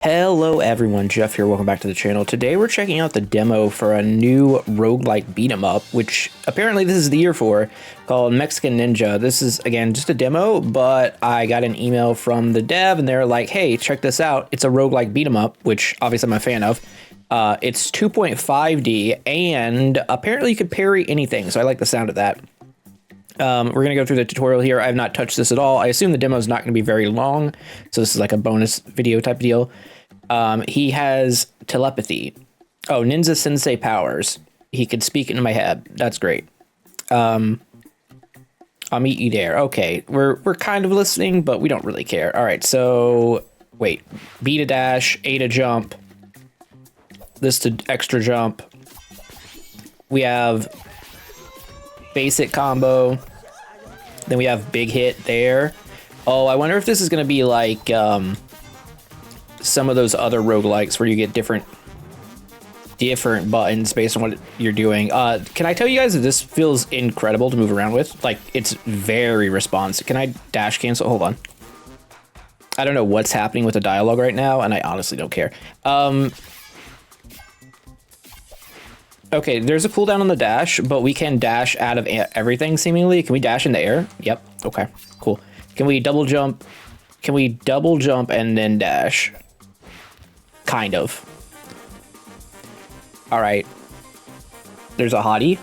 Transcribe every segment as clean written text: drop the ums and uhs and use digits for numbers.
Hello everyone, Jeff here, welcome back to the channel. Today we're checking out the demo for a new roguelike beat 'em up, which apparently this is the year for, called Mexican Ninja. This is, again, just a demo, but I got an email from the dev and they're like, hey, check this out. It's a roguelike beat 'em up, which obviously I'm a fan of. It's 2.5D, and apparently you could parry anything, so I like the sound of that. We're going to go through the tutorial here. I have not touched this at all. I assume the demo is not going to be very long, so this is like a bonus video type deal. He has telepathy. Oh, Ninja Sensei powers. He could speak into my head. That's great. I'll meet you there. Okay, we're kind of listening, but we don't really care. All right, so wait. B to dash, A to jump. This to extra jump. We have basic combo. Then we have big hit there. Oh, I wonder if this is going to be like some of those other roguelikes where you get different buttons based on what you're doing. Can I tell you guys that this feels incredible to move around with? Like, it's very responsive. Can I dash cancel? Hold on. I don't know what's happening with the dialogue right now, and I honestly don't care. Okay, there's a cooldown on the dash, but we can dash out of everything, seemingly. Can we dash in the air? Yep. Okay, cool. Can we double jump? Can we double jump and then dash? Kind of. All right. There's a hottie.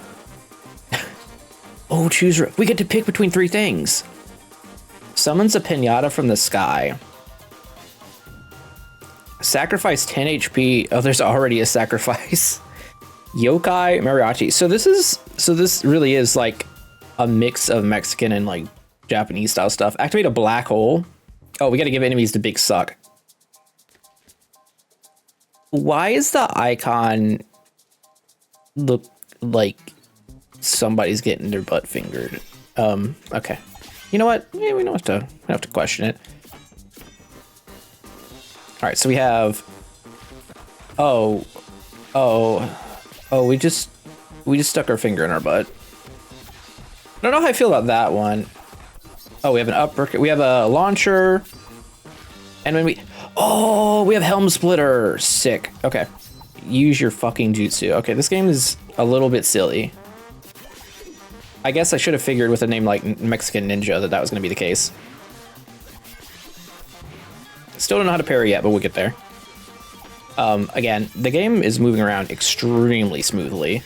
Oh, choose. We get to pick between three things. Summons a pinata from the sky. Sacrifice 10 HP. Oh, there's already a sacrifice. Yokai mariachi. So this really is like a mix of Mexican and like Japanese style stuff. Activate a black hole. Oh, we got to give enemies the big suck. Why is the icon look like somebody's getting their butt fingered? Okay. You know what? Yeah, we don't have to question it. All right, so we have. Oh, we just stuck our finger in our butt. I don't know how I feel about that one. Oh, we have an uppercut. We have a launcher. And when we have helm splitter. Sick. Okay. Use your fucking jutsu. Okay, this game is a little bit silly. I guess I should have figured with a name like Mexican Ninja that was going to be the case. Still don't know how to parry yet, but we'll get there. Again, the game is moving around extremely smoothly.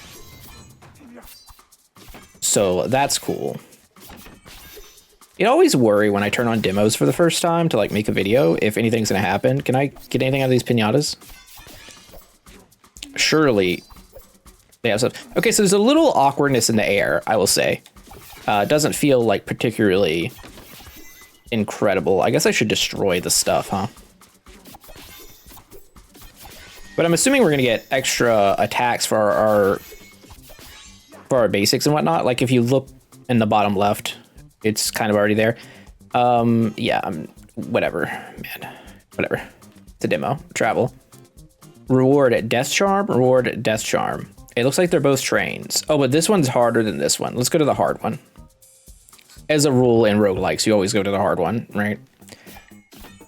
So that's cool. I always worry when I turn on demos for the first time to like make a video if anything's gonna happen. Can I get anything out of these pinatas? Surely they have stuff. Okay, so there's a little awkwardness in the air, I will say. It doesn't feel like particularly incredible. I guess I should destroy the stuff, huh? But I'm assuming we're gonna get extra attacks for our basics and whatnot. Like if you look in the bottom left, it's kind of already there. Yeah, whatever, man, whatever. It's a demo. Travel. Reward at Death Charm. Reward at Death Charm. It looks like they're both trains. Oh, but this one's harder than this one. Let's go to the hard one. As a rule in roguelikes, you always go to the hard one, right?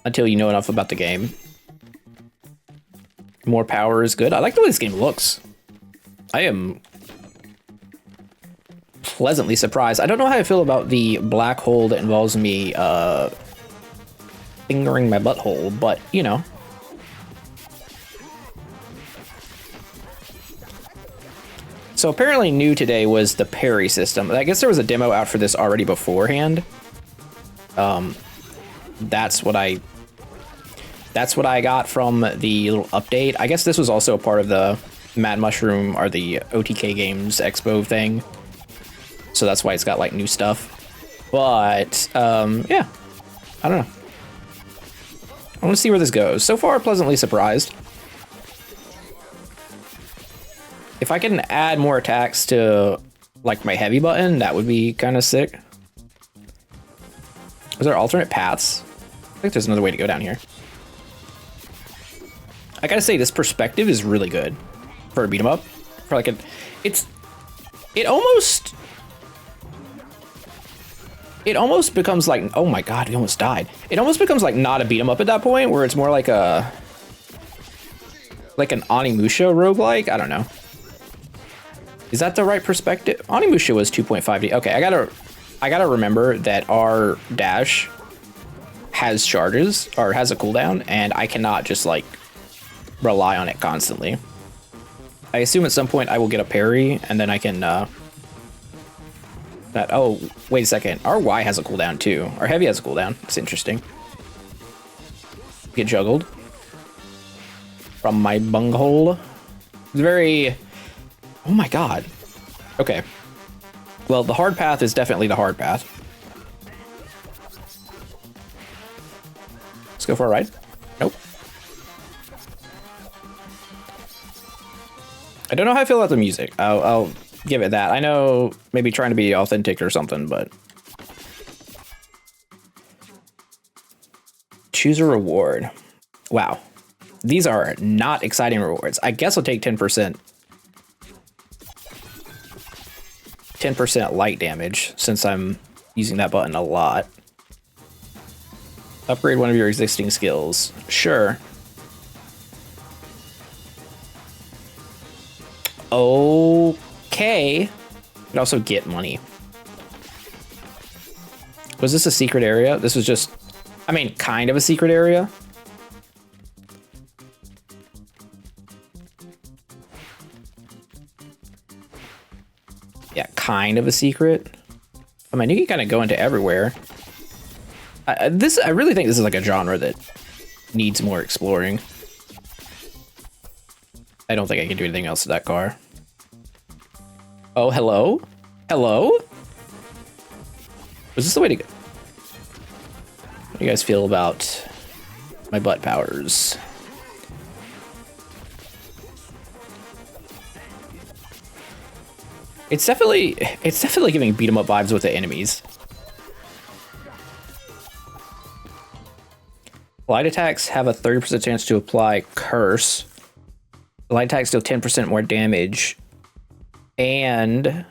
Until you know enough about the game. More power is good. I like the way this game looks. I am pleasantly surprised. I don't know how I feel about the black hole that involves me fingering my butthole, but you know. So apparently new today was the parry system. I guess there was a demo out for this already beforehand. That's what I got from the little update. I guess this was also a part of the Mad Mushroom or the OTK Games Expo thing. So that's why it's got like new stuff. But yeah, I don't know. I want to see where this goes. So far, pleasantly surprised. If I can add more attacks to like my heavy button, that would be kind of sick. Is there alternate paths? I think there's another way to go down here. I gotta say, this perspective is really good for a beat 'em up. For like it almost becomes like, oh my god, we almost died. It almost becomes like not a beat 'em up at that point, where it's more like a Like an Onimusha roguelike? I don't know. Is that the right perspective? Onimusha was 2.5D. Okay, I gotta remember that our dash has charges, or has a cooldown, and I cannot just like rely on it constantly. I assume at some point I will get a parry, and then I can oh, wait a second. Our Y has a cooldown too. Our heavy has a cooldown. It's interesting. Get juggled from my bunghole. It's very... Oh my god. Okay. Well, the hard path is definitely the hard path. Let's go for a ride. Nope. I don't know how I feel about the music. I'll give it that. I know maybe trying to be authentic or something, but... Choose a reward. Wow. These are not exciting rewards. I guess I'll take 10%. 10% light damage, since I'm using that button a lot. Upgrade one of your existing skills. Sure. Okay. Could also get money. Was this a secret area? This was just, I mean, kind of a secret area. Yeah, kind of a secret. I mean, you can kind of go into everywhere. I really think this is like a genre that needs more exploring. I don't think I can do anything else to that car. Oh, hello? Hello? Was this the way to go? What do you guys feel about my butt powers? It's definitely giving beat 'em up vibes with the enemies. Light attacks have a 30% chance to apply curse. Light attacks deal 10% more damage. And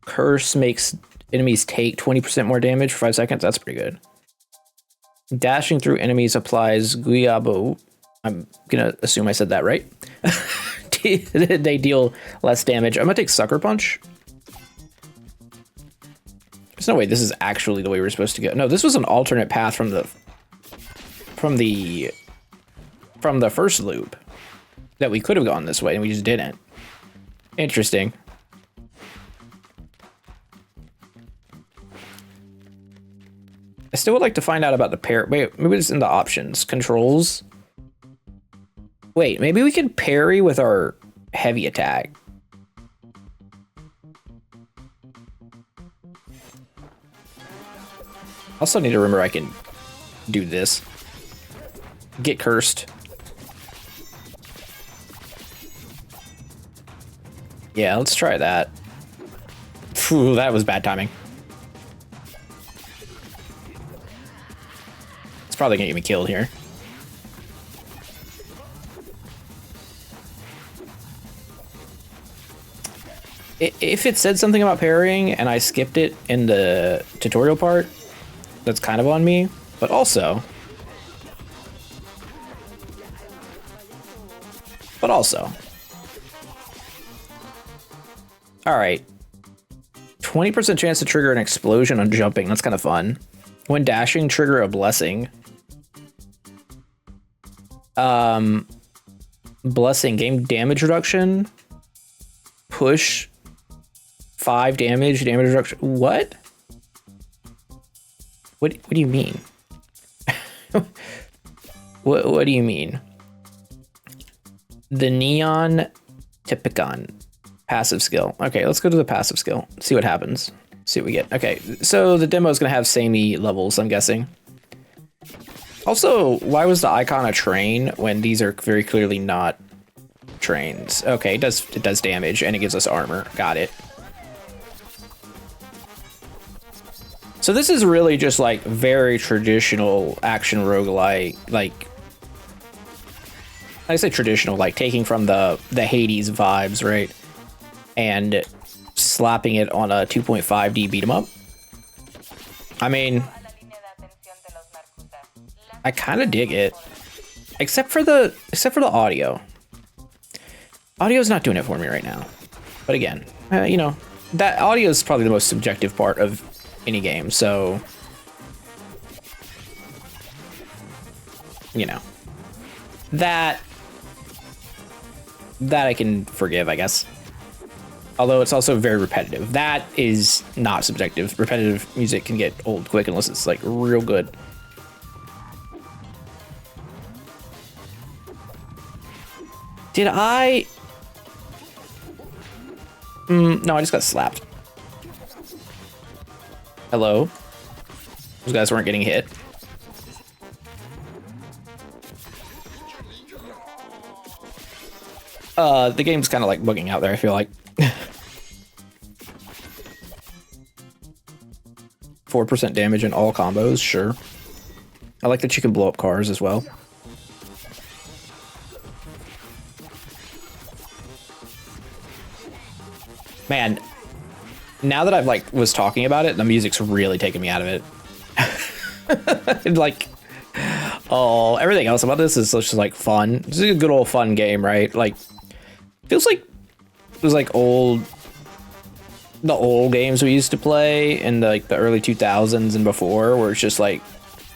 curse makes enemies take 20% more damage for 5 seconds. That's pretty good. Dashing through enemies applies Guayabo. I'm gonna assume I said that right. They deal less damage. I'm gonna take Sucker Punch. There's no way this is actually the way we're supposed to go. No, this was an alternate path from the first loop that we could have gone this way and we just didn't. Interesting. I still would like to find out about the parry. Wait, maybe it's in the options. Controls. Wait, maybe we can parry with our heavy attack. Also need to remember I can do this. Get cursed. Yeah, let's try that. Phew, that was bad timing. It's probably gonna get me killed here. If it said something about parrying and I skipped it in the tutorial part, that's kind of on me, but also... Alright. 20% chance to trigger an explosion on jumping. That's kind of fun. When dashing, trigger a blessing. Blessing, game damage reduction. Push 5 damage reduction. What? What do you mean? What do you mean? The Neon Typicon. Passive skill. Okay, let's go to the passive skill. See what happens. See what we get. Okay, so the demo is going to have samey levels, I'm guessing. Also, why was the icon a train when these are very clearly not trains? Okay, it does damage and it gives us armor. Got it. So this is really just like very traditional action roguelike, like I say traditional, like taking from the Hades vibes, right? And slapping it on a 2.5D beat 'em up. I mean, I kind of dig it. except for the audio. Audio's not doing it for me right now. But again, you know, that audio is probably the most subjective part of any game, so you know, that I can forgive, I guess. Although it's also very repetitive. That is not subjective. Repetitive music can get old quick unless it's like real good. Did I? No, I just got slapped. Hello? Those guys weren't getting hit. The game's kind of like bugging out there, I feel like. 4% damage in all combos, sure. I like that you can blow up cars as well. Man, now that I've like was talking about it, the music's really taking me out of it. Like, oh, everything else about this is just like fun. This is a good old fun game, right? Like, feels like it was like the old games we used to play in like the early 2000s and before, where it's just like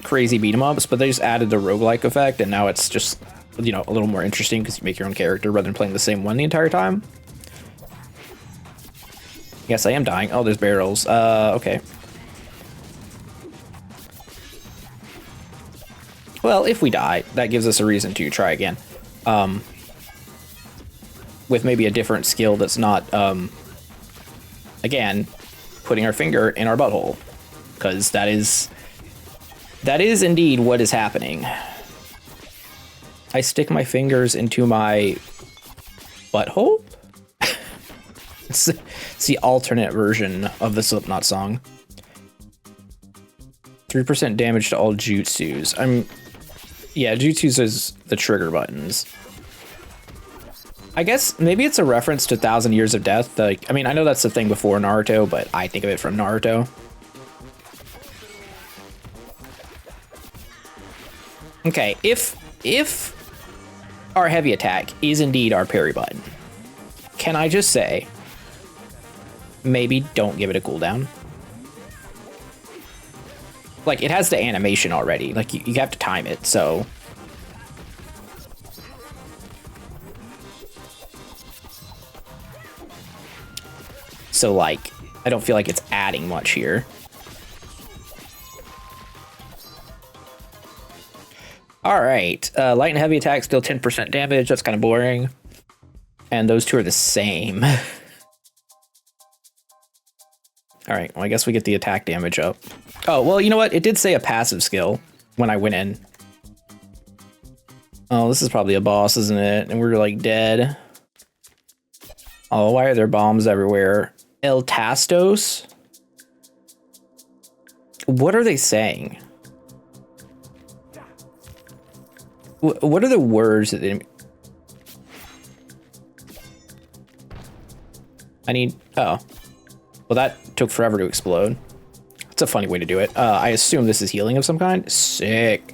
crazy beat 'em ups, but they just added the roguelike effect, and now it's just, you know, a little more interesting because you make your own character rather than playing the same one the entire time. Yes, I am dying. Oh, there's barrels. Okay. Well, if we die, that gives us a reason to try again. With maybe a different skill that's not, again, putting our finger in our butthole. Because that is indeed what is happening. I stick my fingers into my butthole? It's the alternate version of the Slipknot song. 3% damage to all jutsus. Yeah, jutsus is the trigger buttons. I guess maybe it's a reference to 1,000 Years of Death. Like, I mean, I know that's the thing before Naruto, but I think of it from Naruto. Okay, if our heavy attack is indeed our parry button, can I just say, maybe don't give it a cooldown? Like, it has the animation already. Like, you have to time it, so... So, like, I don't feel like it's adding much here. Alright, light and heavy attack, still 10% damage. That's kind of boring. And those two are the same. Alright, well, I guess we get the attack damage up. Oh, well, you know what? It did say a passive skill when I went in. Oh, this is probably a boss, isn't it? And we're, like, dead. Oh, why are there bombs everywhere? El Tastos? What are they saying? What are the words that they... I need... Oh. Well, that took forever to explode. It's a funny way to do it. I assume this is healing of some kind. Sick.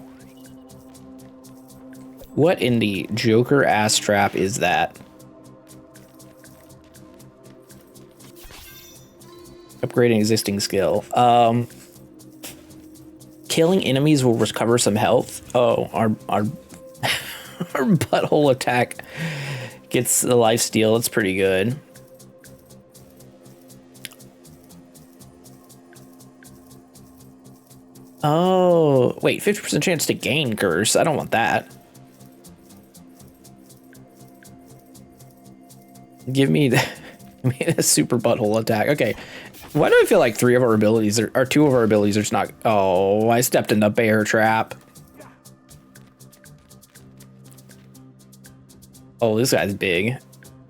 What in the Joker ass trap is that? Upgrading existing skill. Killing enemies will recover some health. Oh, our our butthole attack gets the lifesteal. It's pretty good. Oh, wait, 50% chance to gain curse. I don't want that. Give me the super butthole attack. Okay. Why do I feel like three of our abilities or two of our abilities are just not... Oh, I stepped in the bear trap. Oh, this guy's big.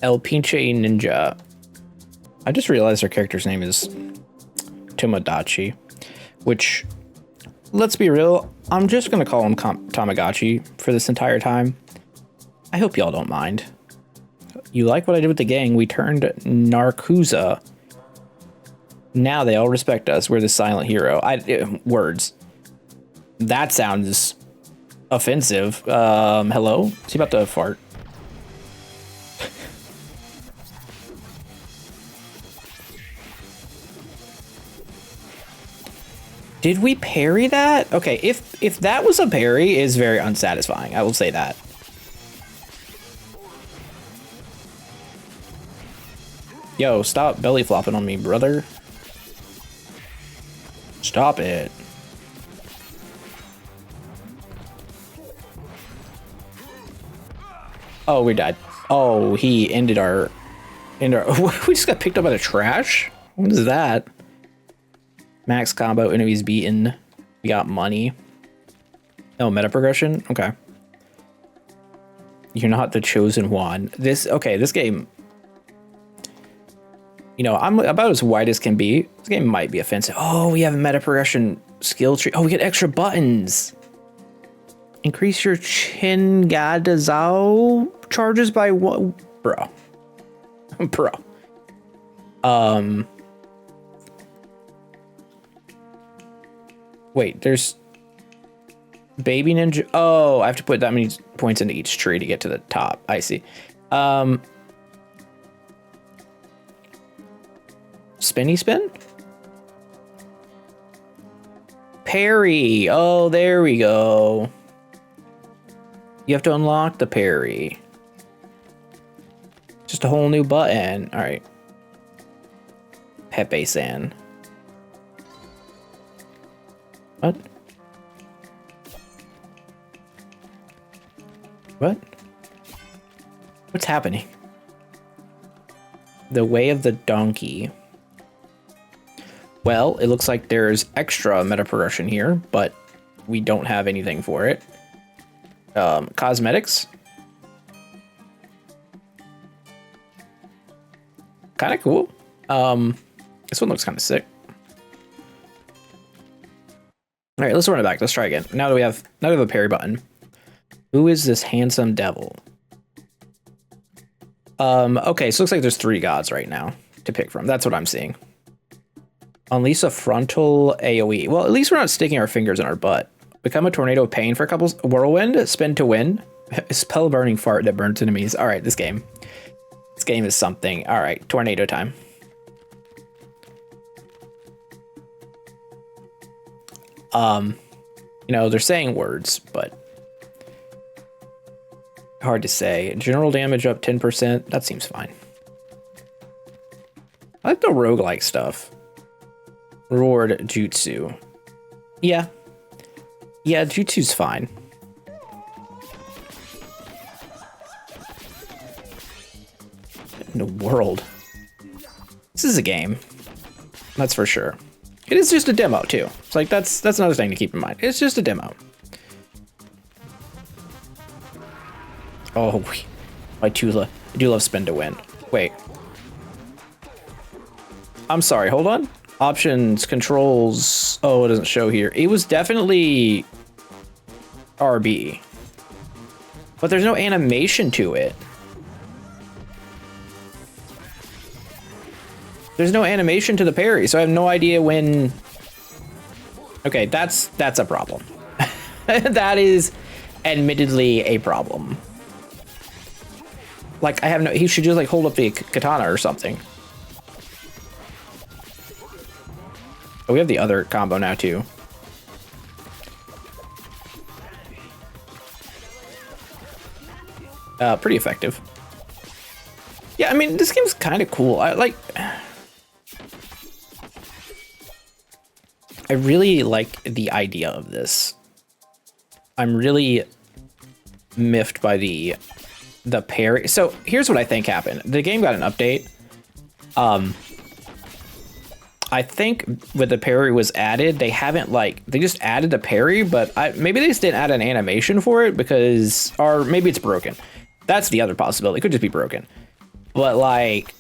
El Pinche Ninja. I just realized our character's name is Tomodachi, which, let's be real, I'm just going to call him Tamagotchi for this entire time. I hope y'all don't mind. You like what I did with the gang? We turned Narkuza. Now they all respect us. We're the silent hero. Words. That sounds Offensive. Hello? Is he about to fart? Did we parry that? Okay, if that was a parry, is very unsatisfying. I will say that. Yo, stop belly flopping on me, brother. Stop it. Oh, we died. Oh, he ended our... We just got picked up by the trash? What is that? Max combo, enemies beaten. We got money. Oh, meta progression? Okay. You're not the chosen one. This game... You know, I'm about as wide as can be. This game might be offensive. Oh, we have a meta progression skill tree. Oh, we get extra buttons. Increase your Chingadazao charges by what? Bro. Bro. Wait, there's baby ninja. Oh, I have to put that many points into each tree to get to the top. I see. Spinny spin? Parry. Oh, there we go. You have to unlock the parry. Just a whole new button. All right. Pepe-san. What? What? What's happening? The way of the donkey. Well, it looks like there's extra meta progression here, but we don't have anything for it. Cosmetics. Kind of cool. This one looks kind of sick. All right, let's run it back. Let's try again. Now that we have a parry button. Who is this handsome devil? Okay, so it looks like there's 3 gods right now to pick from. That's what I'm seeing. Unleash a frontal AoE. Well, at least we're not sticking our fingers in our butt. Become a tornado of pain for a couple. Whirlwind, spin to win. Spell burning fart that burns enemies. All right, this game. This game is something. All right, tornado time. You know, they're saying words, but hard to say. General damage up 10%. That seems fine. I like the roguelike stuff. Reward Jutsu. Yeah. Yeah, Jutsu's fine. In the world. This is a game. That's for sure. It is just a demo too. It's like that's another thing to keep in mind. It's just a demo. Oh, I do love spin to win. Wait. I'm sorry, hold on. Options, controls. Oh, it doesn't show here. It was definitely RB. But there's no animation to it. There's no animation to the parry, so I have no idea when... Okay, that's a problem. That is admittedly a problem. Like, I have no... He should just, like, hold up the katana or something. Oh, we have the other combo now, too. Pretty effective. Yeah, I mean, this game's kind of cool. I really like the idea of this. I'm really miffed by the parry. So here's what I think happened. The game got an update. I think when the parry was added, they haven't they just added the parry, but maybe they just didn't add an animation for it because, or maybe it's broken. That's the other possibility. It could just be broken. But like,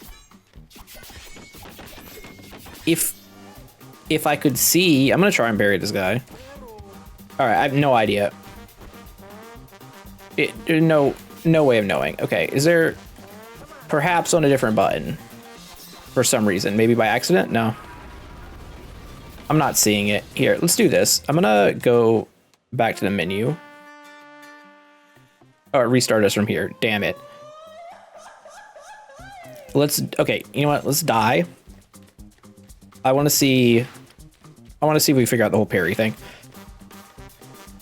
if I could see, I'm gonna try and bury this guy. All right, I have no idea. No way of knowing. Okay, is there perhaps on a different button for some reason? Maybe by accident? No. I'm not seeing it. Here, let's do this. I'm gonna go back to the menu. Oh, restart us from here. Damn it. Okay, you know what? Let's die. I want to see if we figure out the whole parry thing.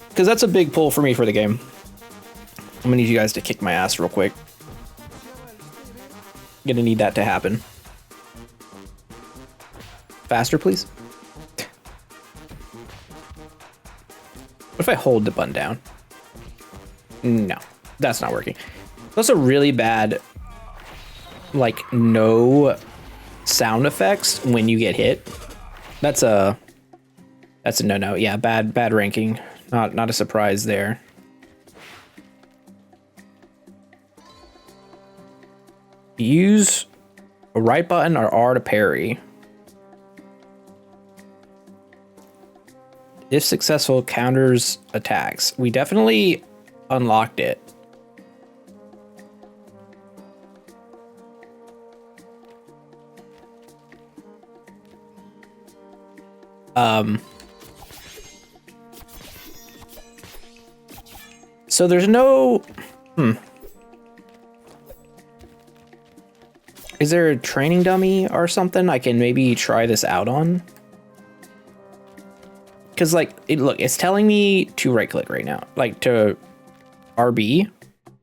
Because that's a big pull for me for the game. I'm gonna need you guys to kick my ass real quick. Gonna need that to happen. Faster, please. What if I hold the button down? No, that's not working. That's a really bad, like, no sound effects when you get hit. That's a no-no. Yeah, bad ranking. Not a surprise there. Use a right button or R to parry. If successful, counters attacks. We definitely unlocked it. So there's no... Is there a training dummy or something I can maybe try this out on? Because, like, look, it's telling me to right-click right now. Like, to RB.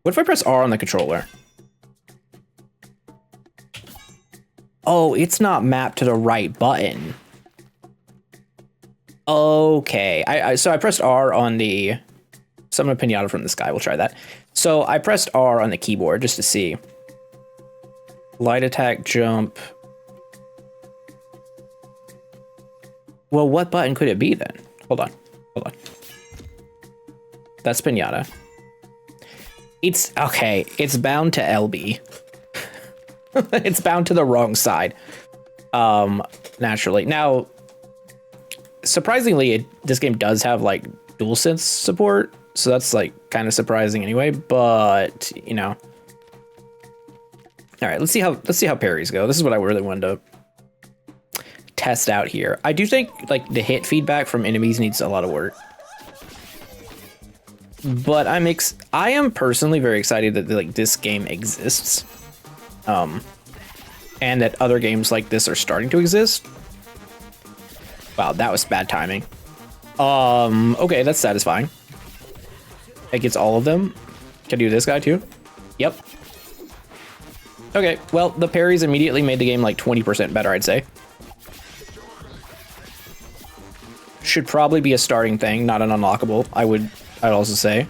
What if I press R on the controller? Oh, it's not mapped to the right button. Okay. So I pressed R on the... Summon a pinata from the sky. We'll try that. So I pressed R on the keyboard just to see. Light attack, jump. Well, what button could it be then? Hold on. That's pinata. It's okay. It's bound to LB. It's bound to the wrong side. Naturally. Now, surprisingly, this game does have like DualSense support, so that's like kind of surprising anyway. But you know, all right. Let's see how parries go. This is what I really wanted to test out here. I do think like the hit feedback from enemies needs a lot of work, but I am personally very excited that like this game exists, and that other games like this are starting to exist. Wow, that was bad timing. Okay, that's satisfying. It gets all of them. Can I do this guy too? Yep. Okay, well, the parries immediately made the game like 20% better, I'd say. Should probably be a starting thing, not an unlockable, I'd also say.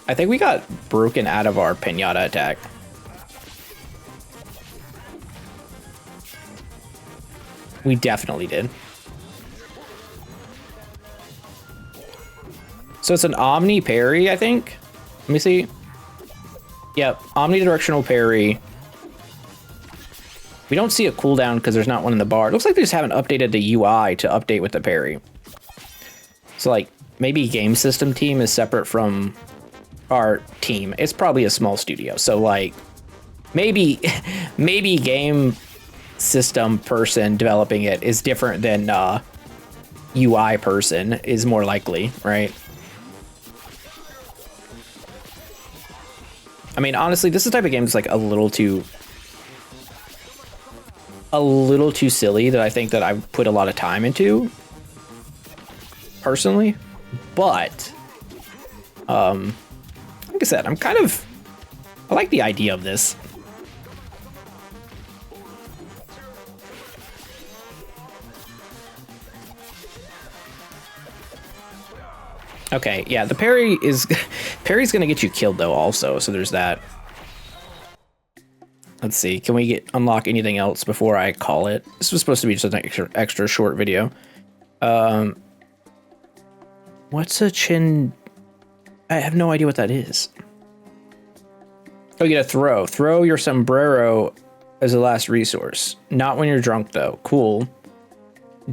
I think we got broken out of our pinata attack. We definitely did. So it's an omni parry, I think. Let me see. Yep, omnidirectional parry. We don't see a cooldown because there's not one in the bar. It looks like they just haven't updated the UI to update with the parry. So like maybe game system team is separate from our team. It's probably a small studio. So like maybe game system person developing it is different than UI person is more likely, right? I mean, honestly, this is the type of game that's like a little too silly that I think that I've put a lot of time into personally, but like I said, I like the idea of this. Okay, yeah, the parry's gonna get you killed though also, so there's that. Let's see, can we unlock anything else before I call it? This was supposed to be just an extra short video. What's a chin? I have no idea what that is. Oh, you get a throw your sombrero as a last resource. Not when you're drunk though. Cool.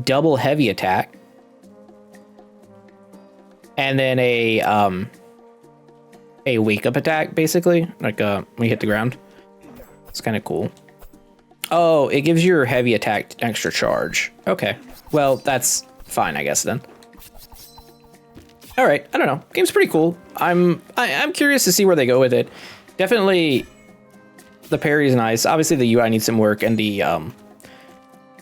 Double heavy attack. And then a wake up attack, basically, like when you hit the ground. It's kind of cool. Oh, it gives your heavy attack extra charge. Okay, well that's fine, I guess, then. All right, I don't know. Game's pretty cool. I'm curious to see where they go with it. Definitely, the parry is nice. Obviously, the UI needs some work, and the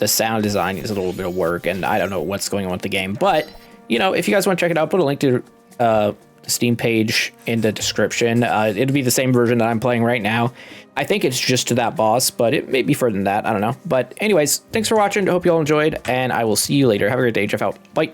sound design needs a little bit of work, and I don't know what's going on with the game. But, you know, if you guys want to check it out, put a link to the Steam page in the description. It'll be the same version that I'm playing right now. I think it's just to that boss, but it may be further than that. I don't know. But anyways, thanks for watching. I hope you all enjoyed, and I will see you later. Have a great day. Jeff out. Bye.